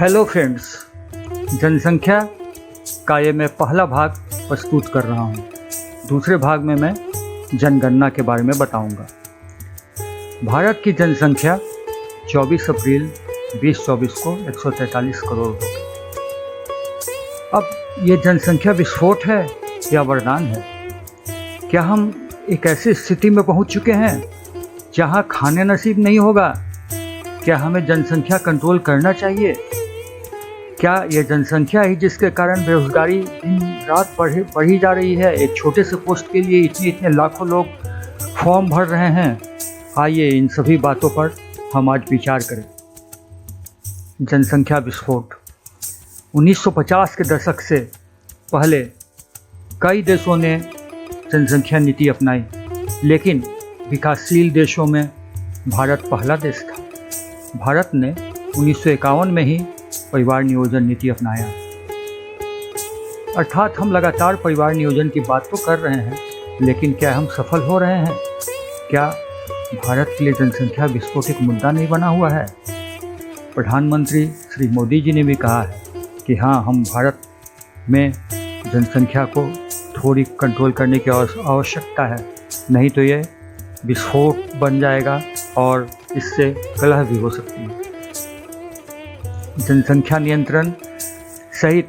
Hello friends, जनसंख्या का ये मैं पहला भाग प्रस्तुत कर रहा हूँ। दूसरे भाग में मैं जनगणना के बारे में बताऊंगा। भारत की जनसंख्या 24 अप्रैल 2024 को 143 करोड़ हो गई। अब ये जनसंख्या विस्फोट है या वरदान है? क्या हम एक ऐसी स्थिति में पहुँच चुके हैं जहाँ खाने नसीब नहीं होगा? क्या हमें जनसंख्या कंट्रोल करना चाहिए? क्या यह जनसंख्या ही जिसके कारण बेरोजगारी दिन रात बढ़ी जा रही है? एक छोटे से पोस्ट के लिए इतने लाखों लोग फॉर्म भर रहे हैं। आइए इन सभी बातों पर हम आज विचार करें। जनसंख्या विस्फोट 1950 के दशक से पहले कई देशों ने जनसंख्या नीति अपनाई, लेकिन विकासशील देशों में भारत पहला देश था। भारत ने 1951 में ही परिवार नियोजन नीति अपनाया। अर्थात हम लगातार परिवार नियोजन की बात तो कर रहे हैं, लेकिन क्या हम सफल हो रहे हैं? क्या भारत के लिए जनसंख्या विस्फोट एक मुद्दा नहीं बना हुआ है? प्रधानमंत्री श्री मोदी जी ने भी कहा है कि हाँ, हम भारत में जनसंख्या को थोड़ी कंट्रोल करने की आवश्यकता है, नहीं तो ये विस्फोट बन जाएगा और इससे कलह भी हो सकती है। जनसंख्या नियंत्रण सहित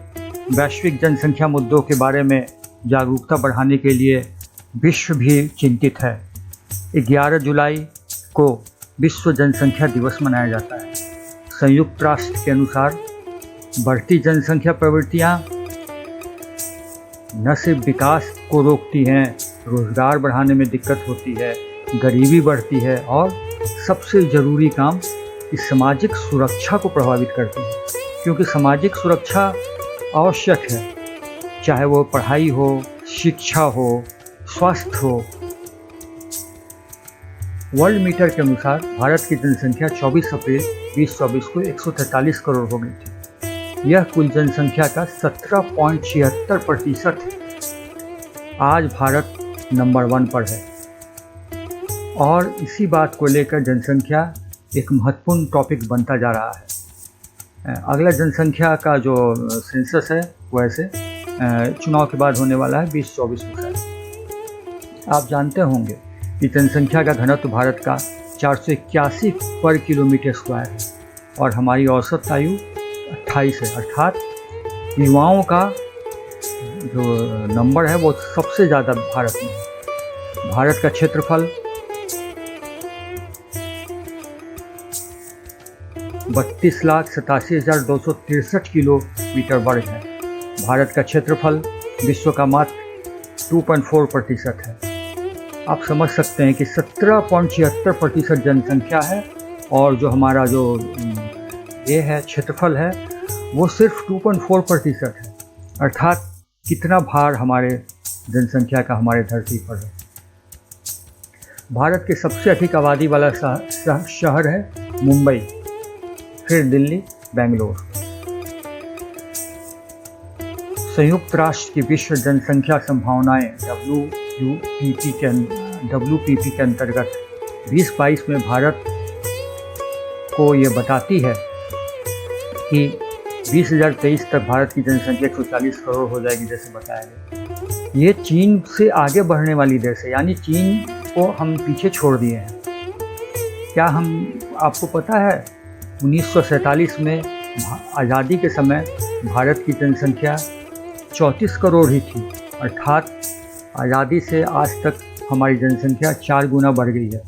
वैश्विक जनसंख्या मुद्दों के बारे में जागरूकता बढ़ाने के लिए विश्व भी चिंतित है। 11 जुलाई को विश्व जनसंख्या दिवस मनाया जाता है। संयुक्त राष्ट्र के अनुसार बढ़ती जनसंख्या प्रवृत्तियाँ न सिर्फ विकास को रोकती हैं, रोजगार बढ़ाने में दिक्कत होती है, गरीबी बढ़ती है और सबसे ज़रूरी काम इस सामाजिक सुरक्षा को प्रभावित करती है, क्योंकि सामाजिक सुरक्षा आवश्यक है, चाहे वो पढ़ाई हो, शिक्षा हो, स्वास्थ्य हो। वर्ल्ड मीटर के अनुसार भारत की जनसंख्या 24 अप्रैल 2024 को 143 करोड़ हो गई थी। यह कुल जनसंख्या का 17.76% है। आज भारत नंबर 1 पर है और इसी बात को लेकर जनसंख्या एक महत्वपूर्ण टॉपिक बनता जा रहा है। अगला जनसंख्या का जो सेंसस है वैसे चुनाव के बाद होने वाला है 2024 में। आप जानते होंगे कि जनसंख्या का घनत्व भारत का 481 पर किलोमीटर स्क्वायर है और हमारी औसत आयु 28 है। अर्थात युवाओं का जो नंबर है वो सबसे ज़्यादा भारत में है। भारत का क्षेत्रफल 32,87,263 किलोमीटर वर्ग है। भारत का क्षेत्रफल विश्व का मात्र 2.4% है। आप समझ सकते हैं कि 17.76% जनसंख्या है और जो हमारा जो ये है क्षेत्रफल है वो सिर्फ 2.4% है। अर्थात कितना भार हमारे जनसंख्या का हमारे धरती पर है। भारत के सबसे अधिक आबादी वाला शहर है मुंबई, फिर दिल्ली, बेंगलोर। संयुक्त राष्ट्र की विश्व जनसंख्या संभावनाएं WPP के अंतर्गत 2022 में भारत को ये बताती है कि 2023 तक भारत की जनसंख्या 140 करोड़ हो जाएगी, जैसे बताया गया। ये चीन से आगे बढ़ने वाली देश है, यानी चीन को हम पीछे छोड़ दिए हैं। क्या आपको पता है 1947 में आज़ादी के समय भारत की जनसंख्या 34 करोड़ ही थी। अर्थात आज़ादी से आज तक हमारी जनसंख्या 4 गुना बढ़ गई है।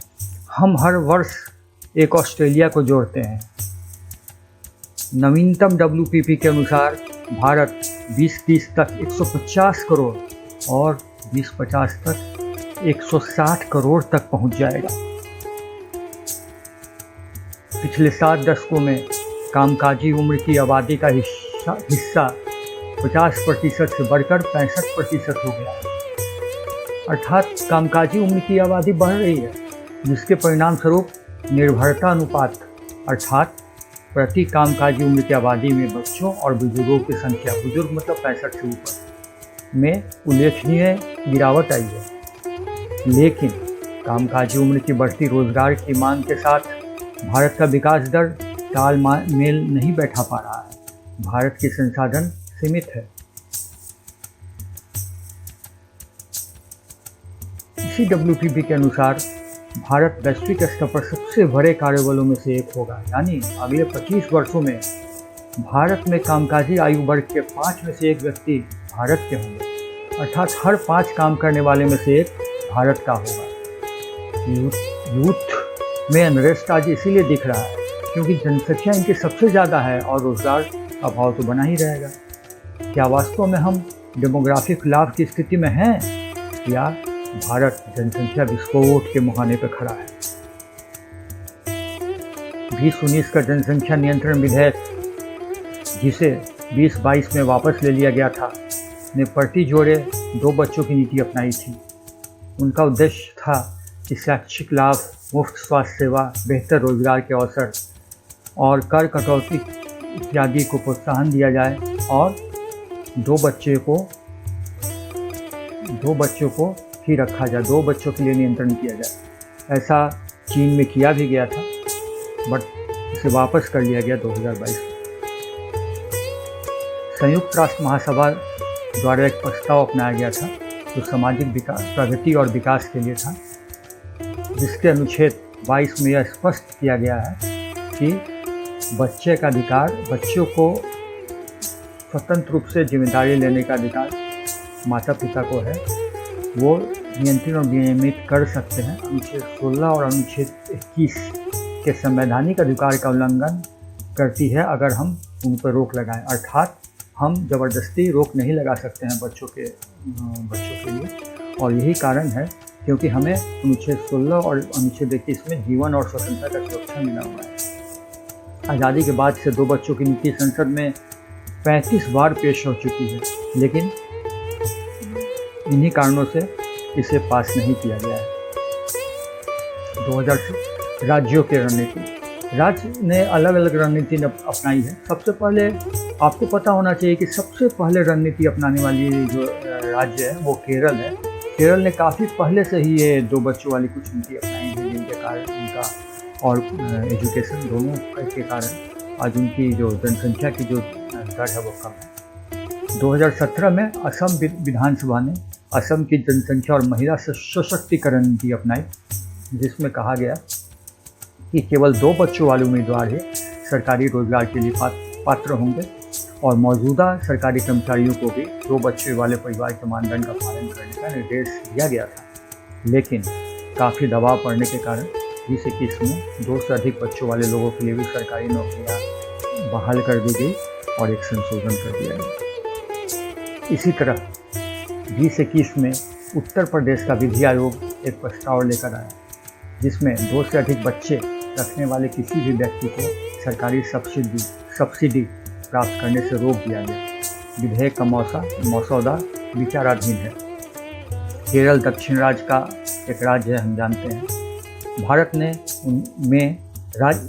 हम हर वर्ष एक ऑस्ट्रेलिया को जोड़ते हैं। नवीनतम WPP के अनुसार भारत 2030 तक 150 करोड़ और 2050 तक 160 करोड़ तक पहुंच जाएगा। पिछले 7 दशकों में कामकाजी उम्र की आबादी का हिस्सा 50% से बढ़कर 65% हो गया। अर्थात कामकाजी उम्र की आबादी बढ़ रही है, जिसके परिणाम स्वरूप निर्भरता अनुपात अर्थात प्रति कामकाजी उम्र की आबादी में बच्चों और बुजुर्गों की संख्या, बुजुर्ग मतलब 65 से ऊपर, में उल्लेखनीय गिरावट आई है। लेकिन कामकाजी उम्र की बढ़ती रोजगार की मांग के साथ भारत का विकास दर तालमेल नहीं बैठा पा रहा है। भारत के संसाधन सीमित है। इसी WPP के अनुसार भारत वैश्विक स्तर पर सबसे बड़े कार्यबलों में से एक होगा, यानी अगले 25 वर्षों में भारत में कामकाजी आयु वर्ग के 5 में से 1 व्यक्ति भारत के होंगे, अर्थात हर 5 काम करने वाले में से 1 भारत का होगा। यूथ में अनरेस्ट आज इसीलिए दिख रहा है क्योंकि जनसंख्या इनकी सबसे ज़्यादा है और रोजगार का अभाव तो बना ही रहेगा। क्या वास्तव में हम डेमोग्राफिक लाभ की स्थिति में हैं या भारत जनसंख्या विस्फोट के मुहाने पर खड़ा है? 2019 का जनसंख्या नियंत्रण विधेयक, जिसे 2022 में वापस ले लिया गया था, ने प्रति जोड़े 2 बच्चों की नीति अपनाई थी। उनका उद्देश्य था कि शैक्षिक लाभ, मुफ्त स्वास्थ्य सेवा, बेहतर रोजगार के अवसर और कर कटौती इत्यादि को प्रोत्साहन दिया जाए और 2 बच्चों को ही रखा जाए, 2 बच्चों के लिए नियंत्रण किया जाए। ऐसा चीन में किया भी गया था, बट इसे वापस कर लिया गया 2022 में। संयुक्त राष्ट्र महासभा द्वारा एक प्रस्ताव अपनाया गया था जो सामाजिक विकास, प्रगति और विकास के लिए था, जिसके अनुच्छेद 22 में यह स्पष्ट किया गया है कि बच्चे का अधिकार, बच्चों को स्वतंत्र रूप से जिम्मेदारी लेने का अधिकार माता पिता को है। वो नियंत्रण और नियमित कर सकते हैं। अनुच्छेद 16 और अनुच्छेद 21 के संवैधानिक अधिकार का उल्लंघन करती है अगर हम उन पर रोक लगाएं, अर्थात हम जबरदस्ती रोक नहीं लगा सकते हैं बच्चों के लिए। और यही कारण है क्योंकि हमें अनुच्छेद 16 और अनुच्छेद 21 में जीवन और स्वतंत्रता का सुरक्षा मिला हुआ है। आज़ादी के बाद से 2 बच्चों की नीति संसद में 35 बार पेश हो चुकी है, लेकिन इन्हीं कारणों से इसे पास नहीं किया गया है। 2000 राज्यों की रणनीति, राज्य ने अलग अलग रणनीति अपनाई है। सबसे पहले आपको पता होना चाहिए कि सबसे पहले रणनीति अपनाने वाली जो राज्य है वो केरल है। केरल ने काफ़ी पहले से ही ये 2 बच्चों वाली कुछ नीति अपनाई है, जिनके कारण उनका और एजुकेशन दोनों के कारण आज उनकी जो जनसंख्या की जो दर है वो कम है। 2017 में असम विधानसभा ने असम की जनसंख्या और महिला सशक्तिकरण नीति अपनाई, जिसमें कहा गया कि केवल 2 बच्चों वाले उम्मीदवार ही सरकारी रोजगार के लिए पात्र होंगे और मौजूदा सरकारी कर्मचारियों को भी 2 बच्चों वाले परिवार के मानदंड का पालन करने का निर्देश दिया गया था। लेकिन काफ़ी दबाव पड़ने के कारण 2021 में 2 से अधिक बच्चों वाले लोगों के लिए भी सरकारी नौकरियां बहाल कर दी गई और एक संशोधन कर दिया गया। इसी तरह 2021 में उत्तर प्रदेश का विधि आयोग एक प्रस्ताव लेकर आया, जिसमें 2 से अधिक बच्चे रखने वाले किसी भी व्यक्ति को सरकारी सब्सिडी प्राप्त करने से रोक दिया गया। विधेयक का मसौदा विचाराधीन है। केरल दक्षिण राज्य का एक राज्य है, हम जानते हैं। भारत ने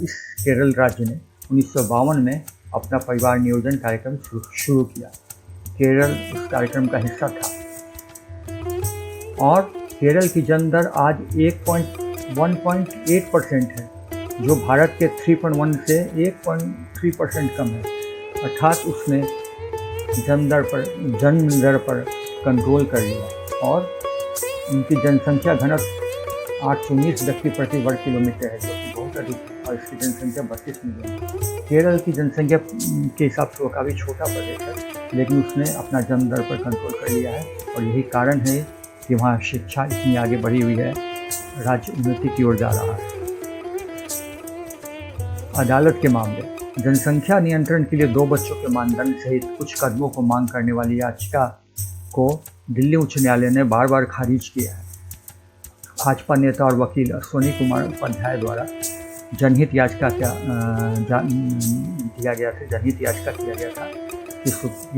इस केरल राज्य ने 1952 में अपना परिवार नियोजन कार्यक्रम शुरू किया। केरल उस कार्यक्रम का हिस्सा था और केरल की जन्म दर आज 1.8% है, जो भारत के 3.1 से 1.3% कम है। अर्थात उसने जन्म दर पर कंट्रोल कर लिया और उनकी जनसंख्या घनत्व 819 व्यक्ति प्रति वर्ग किलोमीटर है, जो कि बहुत अधिक है, और इसकी जनसंख्या 32 मिलियन है। केरल की जनसंख्या के हिसाब से वो काफ़ी छोटा प्रदेश है, लेकिन उसने अपना जन्म दर पर कंट्रोल कर लिया है और यही कारण है कि वहाँ शिक्षा इतनी आगे बढ़ी हुई है, राज्य उन्नति की ओर जा रहा है। अदालत के मामले, जनसंख्या नियंत्रण के लिए 2 बच्चों के मानदंड सहित कुछ कदमों को मांग करने वाली याचिका को दिल्ली उच्च न्यायालय ने बार बार खारिज किया है। भाजपा नेता और वकील अश्विनी कुमार उपाध्याय द्वारा जनहित याचिका किया गया था कि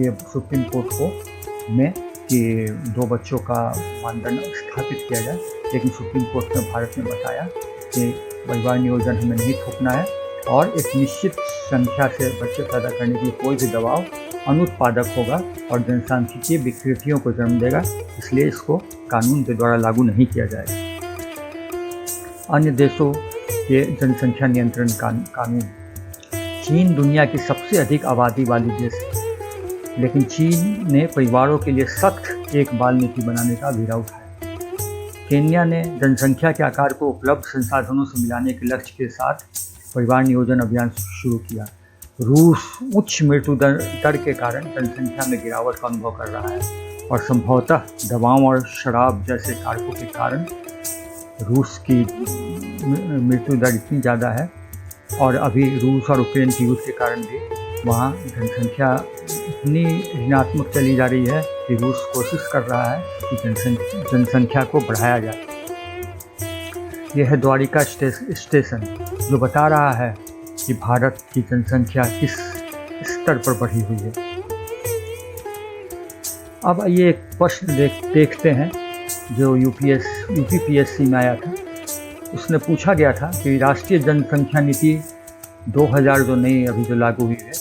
ये सुप्रीम कोर्ट को में कि 2 बच्चों का मानदंड स्थापित किया जाए, लेकिन सुप्रीम कोर्ट ने भारत में बताया कि परिवार नियोजन हमें नहीं थोपना है और एक निश्चित संख्या से बच्चे पैदा करने की कोई भी दबाव अनुत्पादक होगा और जनसांख्यिकीय विकृतियों को जन्म देगा, इसलिए इसको कानून के द्वारा लागू नहीं किया जाएगा। अन्य देशों के जनसंख्या नियंत्रण कानून, चीन दुनिया की सबसे अधिक आबादी वाली देश है, लेकिन चीन ने परिवारों के लिए सख्त एक बाल नीति बनाने का बीड़ा उठाया। केन्या ने जनसंख्या के आकार को उपलब्ध संसाधनों से मिलाने के लक्ष्य के साथ परिवार नियोजन अभियान शुरू किया। रूस उच्च मृत्यु दर के कारण जनसंख्या में गिरावट का अनुभव कर रहा है और संभवतः दवाओं और शराब जैसे कारकों के कारण रूस की मृत्यु दर इतनी ज़्यादा है, और अभी रूस और यूक्रेन के युद्ध के कारण भी वहाँ जनसंख्या इतनी ऋणात्मक चली जा रही है कि रूस कोशिश कर रहा है कि जनसंख्या को बढ़ाया जाए। यह है द्वारिका स्टेशन, जो बता रहा है कि भारत की जनसंख्या किस स्तर पर बढ़ी हुई है। अब ये एक प्रश्न देखते हैं जो यूपीपीएससी में आया था। उसने पूछा गया था कि राष्ट्रीय जनसंख्या नीति 2000 जो नई अभी जो लागू हुई है,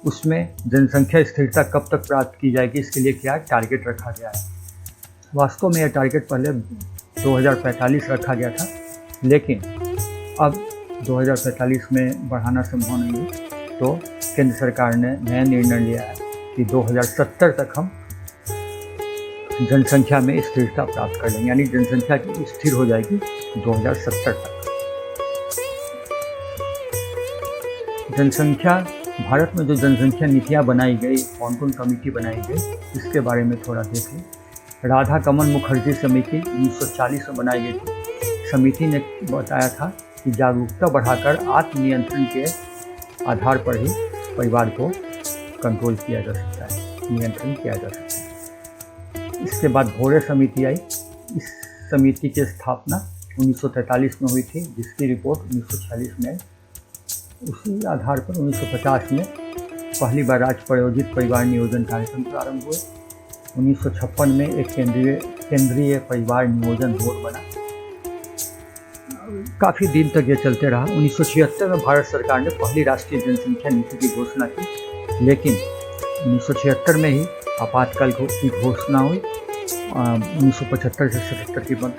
उसमें जनसंख्या स्थिरता कब तक प्राप्त की जाएगी, इसके लिए क्या टारगेट रखा गया है। वास्तव में यह टारगेट पहले 2045 रखा गया था, लेकिन अब 2045 में बढ़ाना संभव नहीं है, तो केंद्र सरकार ने नया निर्णय लिया है कि 2070 तक हम जनसंख्या में स्थिरता प्राप्त कर लेंगे, यानी जनसंख्या स्थिर हो जाएगी 2070 तक। जनसंख्या भारत में जो जनसंख्या नीतियाँ बनाई गई, कौन कौन कमेटी बनाई गई, इसके बारे में थोड़ा देखें। राधा कमल मुखर्जी समिति 1940 में बनाई गई थी। समिति ने बताया था कि जागरूकता बढ़ाकर आत्मनियंत्रण के आधार पर ही परिवार को कंट्रोल किया जा सकता है, नियंत्रण किया जा सकता है। इसके बाद भोरे समिति आई। इस समिति की स्थापना 1943 में हुई थी, जिसकी रिपोर्ट 1946 में आई। उसी आधार पर 1950 में पहली बार राज्य प्रायोजित परिवार नियोजन कार्यक्रम प्रारंभ हुए। 1956 में एक केंद्रीय परिवार नियोजन बोर्ड बना। काफ़ी दिन तक ये चलते रहा। 1976 में भारत सरकार ने पहली राष्ट्रीय जनसंख्या नीति की घोषणा की, लेकिन 1976 में ही आपातकाल की घोषणा हुई। 1975 से 77 की बंद,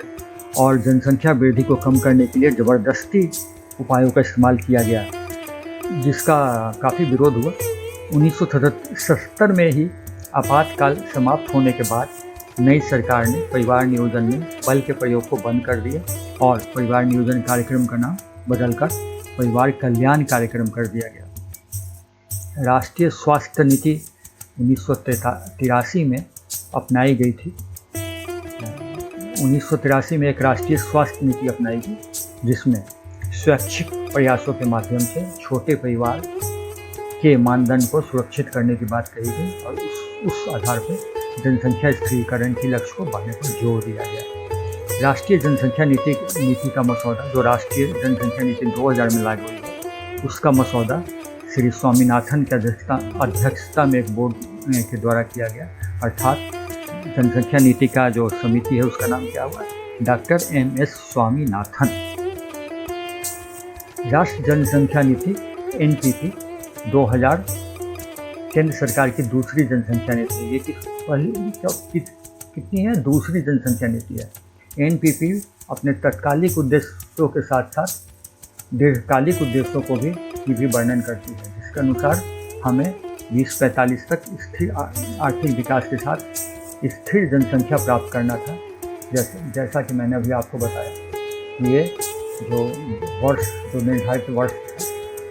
और जनसंख्या वृद्धि को कम करने के लिए ज़बरदस्ती उपायों का इस्तेमाल किया गया, जिसका काफ़ी विरोध हुआ। 1977 में ही आपातकाल समाप्त होने के बाद नई सरकार ने परिवार नियोजन में बल के प्रयोग को बंद कर दिया और परिवार नियोजन कार्यक्रम का नाम बदलकर परिवार कल्याण कार्यक्रम कर दिया गया। राष्ट्रीय स्वास्थ्य नीति 1983 में अपनाई गई थी। 1983 में एक राष्ट्रीय स्वास्थ्य नीति अपनाई गई, जिसमें स्वैच्छिक प्रयासों के माध्यम से छोटे परिवार के मानदंड को सुरक्षित करने की बात कही गई, और उस आधार पर जनसंख्या स्थिरीकरण के लक्ष्य को बढ़ाने पर जोर दिया गया। राष्ट्रीय जनसंख्या नीति का मसौदा, जो राष्ट्रीय जनसंख्या नीति 2000 में लागू हुई है, उसका मसौदा श्री स्वामीनाथन की अध्यक्षता में एक बोर्ड के द्वारा किया गया। अर्थात जनसंख्या नीति का जो समिति है उसका नाम क्या हुआ? Doctor MS Swaminathan. राष्ट्रीय जनसंख्या नीति NPP 2000 केंद्र सरकार की दूसरी जनसंख्या नीति है। ये कितनी है? दूसरी जनसंख्या नीति है। NPP अपने तत्कालिक उद्देश्यों के साथ साथ दीर्घकालिक उद्देश्यों को भी वर्णन करती है, जिसके अनुसार हमें 2045 तक स्थिर आर्थिक विकास के साथ स्थिर जनसंख्या प्राप्त करना था। जैसा कि मैंने अभी आपको बताया, ये जो निर्धारित वर्ष था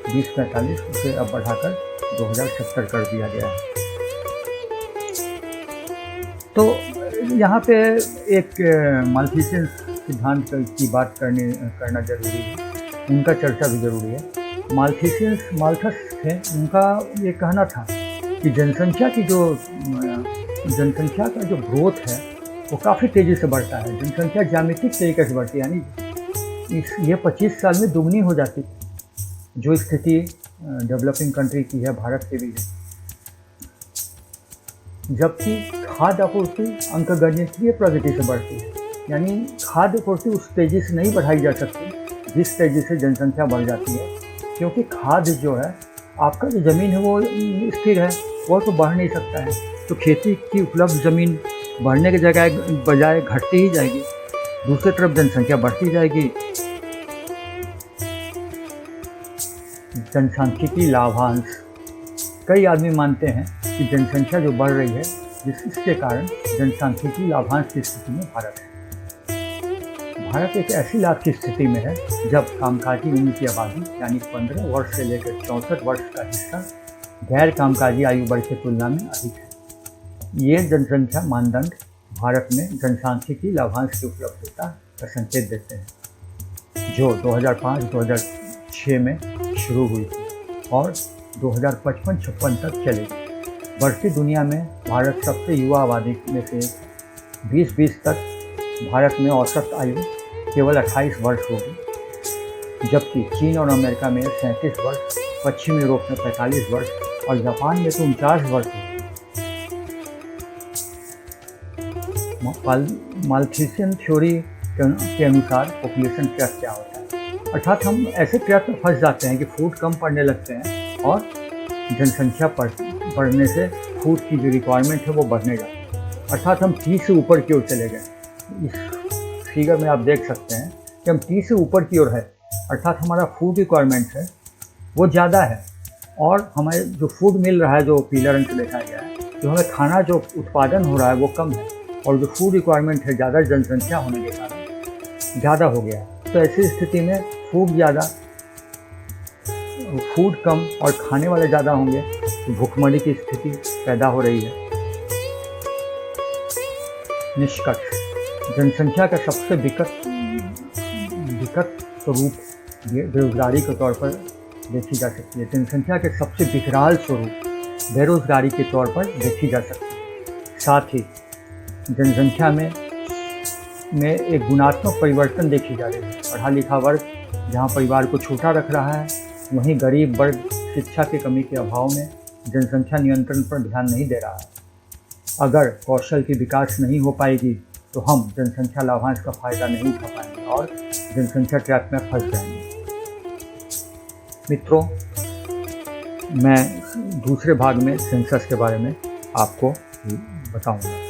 2045, उसे अब बढ़ाकर 2070 कर दिया गया है। तो यहाँ पे एक माल्थुसियन सिद्धांत की बात करना जरूरी है, उनका चर्चा भी जरूरी है। माल्थस थे, उनका ये कहना था कि जनसंख्या का जो ग्रोथ है वो काफ़ी तेज़ी से बढ़ता है। जनसंख्या ज्यामितिक तरीके से बढ़ती है, यानी ये 25 साल में दुगनी हो जाती है, जो स्थिति डेवलपिंग कंट्री की है, भारत की भी है। जबकि खाद्य आपूर्ति अंकगणितीय प्रगति से बढ़ती है, यानी खाद्य आपूर्ति उस तेज़ी से नहीं बढ़ाई जा सकती जिस तेज़ी से जनसंख्या बढ़ जाती है, क्योंकि खाद्य जो है, आपका जो ज़मीन है वो स्थिर है, वो तो बढ़ नहीं सकता है। तो खेती की उपलब्ध ज़मीन बढ़ने के बजाय घटती ही जाएगी, दूसरी तरफ जनसंख्या बढ़ती जाएगी। जनसांख्यिकी लाभांश। कई आदमी मानते हैं कि जनसंख्या जो बढ़ रही है जिसके कारण जनसांख्यिकी लाभांश की स्थिति में भारत है। भारत एक ऐसी लाभ की स्थिति में है जब कामकाजी उम्र की आबादी यानी 15 वर्ष से लेकर 64 वर्ष का हिस्सा गैर कामकाजी आयु वर्ग की तुलना में अधिक है। ये जनसंख्या मानदंड भारत में जनसांख्यिकी लाभांश की उपलब्धता का संकेत देते हैं, जो 2005-2006 में शुरू हुई थी और 2055-56 तक चलेगी। बढ़ती दुनिया में भारत सबसे युवा आबादी में से 2020 तक भारत में औसत आयु केवल 28 वर्ष होगी, जबकि चीन और अमेरिका में 37 वर्ष, पश्चिमी यूरोप में 45 वर्ष और जापान में तो 49 वर्ष होगी। माल्थुसियन थ्योरी के अनुसार पॉपुलेशन ट्रैप क्या होता है, अर्थात हम ऐसे ट्रैप में फंस जाते हैं कि फूड कम पड़ने लगते हैं और जनसंख्या बढ़ने से फूड की जो रिक्वायरमेंट है वो बढ़ने जाती है, अर्थात हम 30 से ऊपर की ओर चले गए। इस फिगर में आप देख सकते हैं कि हम 30 से ऊपर की ओर है, अर्थात हमारा फूड रिक्वायरमेंट है वो ज़्यादा है और हमें जो फूड मिल रहा है, जो पीला रंग से दिखाया गया है, जो हमें खाना जो उत्पादन हो रहा है वो कम है और जो फूड रिक्वायरमेंट है ज़्यादा जनसंख्या होने के कारण ज़्यादा हो गया है। तो ऐसी स्थिति में फूड कम और खाने वाले ज़्यादा होंगे तो भूखमरी की स्थिति पैदा हो रही है। निष्कर्ष, जनसंख्या का सबसे विकट स्वरूप बेरोजगारी के तौर पर देखी जा सकती है। जनसंख्या के सबसे विकराल स्वरूप बेरोजगारी के तौर पर देखी जा सकती है। साथ ही जनसंख्या में एक गुणात्मक परिवर्तन देखी जा रही है। पढ़ा लिखा वर्ग जहाँ परिवार को छोटा रख रहा है, वहीं गरीब वर्ग शिक्षा की कमी के अभाव में जनसंख्या नियंत्रण पर ध्यान नहीं दे रहा है। अगर कौशल की विकास नहीं हो पाएगी तो हम जनसंख्या लाभांश का फायदा नहीं उठा पाएंगे और जनसंख्या ट्रैप में फंस जाएंगे। मित्रों, मैं दूसरे भाग में सेंसस के बारे में आपको बताऊंगा।